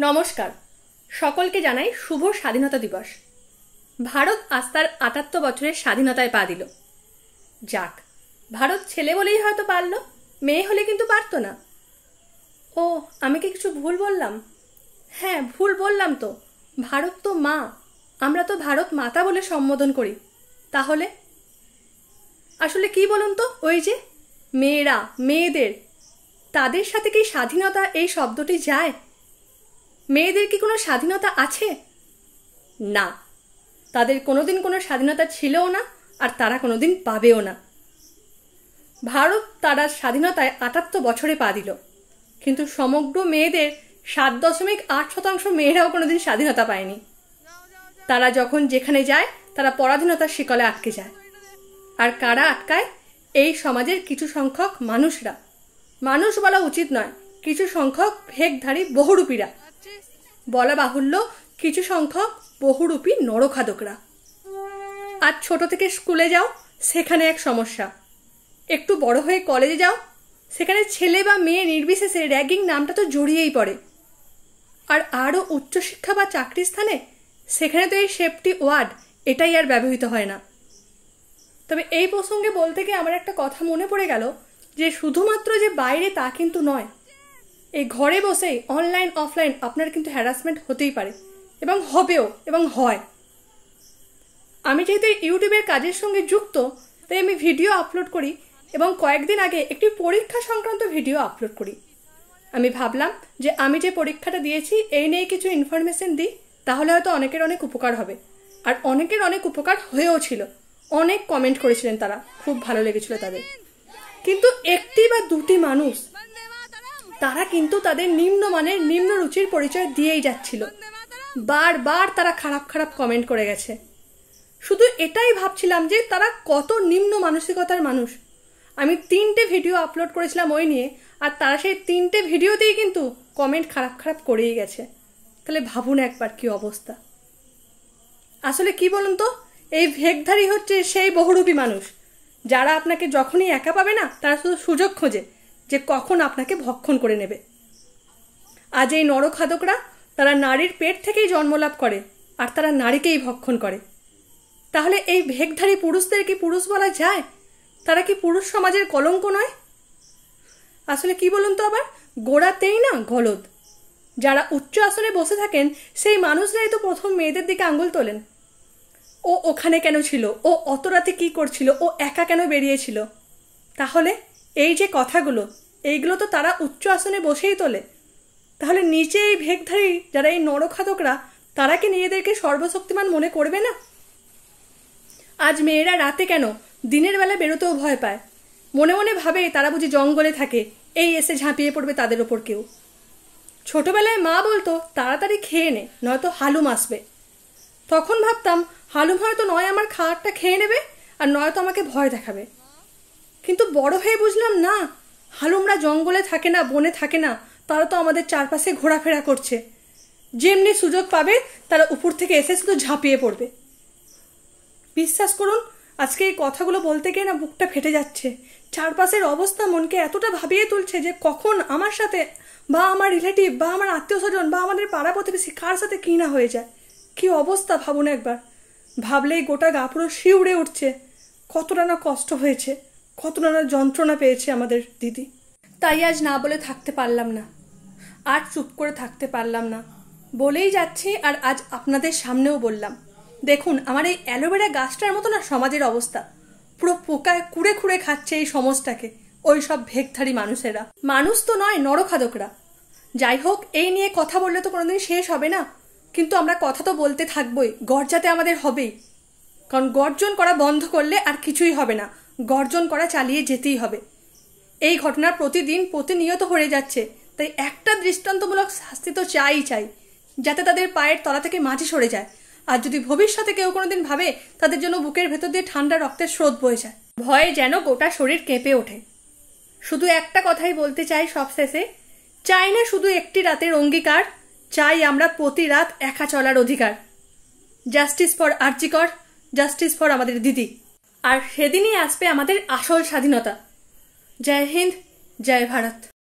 নমস্কার, সকলকে জানাই শুভ স্বাধীনতা দিবস। ভারত আজ তার ৭৮ বছরের স্বাধীনতায় পা দিল। যাক, ভারত ছেলে বলেই হয়তো পারল, মেয়ে হলে কিন্তু পারতো না। ও, আমি কি কিছু ভুল বললাম? হ্যাঁ, ভুল বললাম তো। ভারত তো মা, আমরা তো ভারত মাতা বলে সম্বোধন করি। তাহলে আসলে কি বলুন তো, ওই যে মেয়েরা, মেয়েদের, তাদের সাথে কি স্বাধীনতা এই শব্দটি যায়? মেয়েদের কি কোনো স্বাধীনতা আছে? না, তাদের কোনোদিন কোনো স্বাধীনতা ছিলও না, আর তারা কোনোদিন পাবেও না। ভারত তারা স্বাধীনতায় ৭৮ বছরে পা দিল, কিন্তু সমগ্র মেয়েদের ৭.৮% মেয়েরাও কোনোদিন স্বাধীনতা পায়নি। তারা যখন যেখানে যায়, তারা পরাধীনতার শিকলে আটকে যায়। আর কারা আটকায়? এই সমাজের কিছু সংখ্যক মানুষরা। মানুষ বলা উচিত নয়, কিছু সংখ্যক ভেকধারী বহুরূপীরা। বলা বাহুল্য, কিছু সংখ্যক বহুরূপী নরখাদকরা। আজ ছোট থেকে স্কুলে যাও, সেখানে এক সমস্যা। একটু বড় হয়ে কলেজে যাও, সেখানে ছেলে বা মেয়ে নির্বিশেষে র্যাগিং নামটা তো জড়িয়েই পড়ে। আর আরও উচ্চশিক্ষা বা চাকরির স্থানে, সেখানে তো এই সেফটি ওয়ার্ড এটাই আর ব্যবহৃত হয় না। তবে এই প্রসঙ্গে বলতে গিয়ে আমার একটা কথা মনে পড়ে গেল, যে শুধুমাত্র যে বাইরে তা কিন্তু নয়, এই ঘরে বসেই অনলাইন অফলাইন আপনার কিন্তু হ্যারাসমেন্ট হতেই পারে, এবং হবেও, এবং হয়। আমি যেহেতু ইউটিউবের কাজের সঙ্গে যুক্ত, তাই আমি ভিডিও আপলোড করি, এবং কয়েকদিন আগে একটি পরীক্ষা সংক্রান্ত ভিডিও আপলোড করি। আমি ভাবলাম যে আমি যে পরীক্ষাটা দিয়েছি এই নিয়ে কিছু ইনফরমেশন দিই, তাহলে হয়তো অনেকের অনেক উপকার হবে। আর অনেকের অনেক উপকার হয়েও ছিল। অনেক কমেন্ট করেছিলেন, তারা খুব ভালো লেগেছিল তাদের। কিন্তু একটি বা দুটি মানুষ, তারা কিন্তু তাদের নিম্নমানের নিম্ন রুচির পরিচয় দিয়েই যাচ্ছিল। বারবার তারা খারাপ খারাপ কমেন্ট করে গেছে। শুধু এটাই ভাবছিলাম যে তারা কত নিম্ন মানসিকতার মানুষ। আমি 3টে ভিডিও আপলোড করেছিলাম ওই নিয়ে, আর তারা সেই 3টে ভিডিওতেই কিন্তু কমেন্ট খারাপ খারাপ করেই গেছে। তাহলে ভাবুন একবার কি অবস্থা। আসলে কি বলুন তো, এই ভেকধারী হচ্ছে সেই বহুরূপী মানুষ, যারা আপনাকে যখনই একা পাবে না, তারা শুধু সুযোগ খোঁজে যে কখন আপনাকে ভক্ষণ করে নেবে। আজ এই নরখাদকরা, তারা নারীর পেট থেকেই জন্মলাভ করে, আর তারা নারীকেই ভক্ষণ করে। তাহলে এই ভেকধারী পুরুষদের কি পুরুষ বলা যায়? তারা কি পুরুষ সমাজের কলঙ্ক নয়? আসলে কি বলুন তো, আবার গোড়াতেই না গলদ। যারা উচ্চ আসনে বসে থাকেন, সেই মানুষরাই তো প্রথম মেয়েদের দিকে আঙ্গুল তোলেন। ও ওখানে কেন ছিল? ও অত রাতে কি করছিল? ও একা কেন বেরিয়েছিল? তাহলে এই যে কথাগুলো, এইগুলো তো তারা উচ্চ আসনে বসেই তোলে। তাহলে নিচে এই ভেকধারী যারা এই নরখাদকরা, তারা কি নিজেদেরকে সর্বশক্তিমান মনে করবে না? আজ মেয়েরা রাতে কেন, দিনের বেলা বেরোতেও ভয় পায়। মনে মনে ভাবে তারা বুঝি জঙ্গলে থাকে, এই এসে ঝাঁপিয়ে পড়বে তাদের ওপর কেউ। ছোটবেলায় মা বলতো তাড়াতাড়ি খেয়ে নে, নয়তো হালুম আসবে। তখন ভাবতাম হালুম হয়তো নয় আমার খাবারটা খেয়ে নেবে, আর নয়তো আমাকে ভয় দেখাবে। কিন্তু বড় হয়ে বুঝলাম না, হালুমরা জঙ্গলে থাকে না, বনে থাকে না, তারা তো আমাদের চারপাশে ঘোরাফেরা করছে। যেমনি সুযোগ পাবে তারা উপর থেকে এসে শুধু ঝাঁপিয়ে পড়বে। বিশ্বাস করুন, আজকে এই কথাগুলো বলতে গিয়ে না বুকটা ফেটে যাচ্ছে। চারপাশের অবস্থা মনকে এতটা ভাবিয়ে তুলছে যে কখন আমার সাথে, বা আমার রিলেটিভ, বা আমার আত্মীয় স্বজন, বা আমাদের পাড়া প্রতিবেশী কার সাথে কি না হয়ে যায়। কি অবস্থা ভাবুন একবার। ভাবলেই গোটা গা পুরো শিউরে উঠছে। কতটা না কষ্ট হয়েছে, কতটা না যন্ত্রণা পেয়েছে আমাদের দিদি। তাই আজ না বলে থাকতে পারলাম না, আর চুপ করে থাকতে পারলাম না, বলেই যাচ্ছি। আর আজ আপনাদের সামনেও বললাম, দেখুন আমার এই অ্যালোভেরা গাছটার মতো না সমাজের অবস্থা। পুরো পোকায় কুড়ে কুড়ে খাচ্ছে এই সমাজটাকে ওই সব ভেকধারী মানুষেরা। মানুষ তো নয়, নরখাদকরা। যাই হোক, এই নিয়ে কথা বললে তো কোনোদিন শেষ হবে না, কিন্তু আমরা কথা তো বলতে থাকবোই, গর্জাতে আমাদের হবেই। কারণ গর্জন করা বন্ধ করলে আর কিছুই হবে না, গর্জন করা চালিয়ে যেতেই হবে। এই ঘটনা প্রতিদিন প্রতিনিয়ত হয়ে যাচ্ছে, তাই একটা দৃষ্টান্তমূলক শাস্তি তো চাই, যাতে তাদের পায়ের তলা থেকে মাটি সরে যায়। আর যদি ভবিষ্যতে কেউ কোনোদিন ভাবে, তাদের জন্য বুকের ভেতর দিয়ে ঠান্ডা রক্তের স্রোত বয়ে যায়, ভয়ে যেন গোটা শরীর কেঁপে ওঠে। শুধু একটা কথাই বলতে চাই সবশেষে, চাই না শুধু একটি রাতের অঙ্গীকার, চাই আমরা প্রতি রাত একা চলার অধিকার। জাস্টিস ফর আরজি কর, জাস্টিস ফর আমাদের দিদি। আর সেদিনই আসবে আমাদের আসল স্বাধীনতা। জয় হিন্দ, জয় ভারত।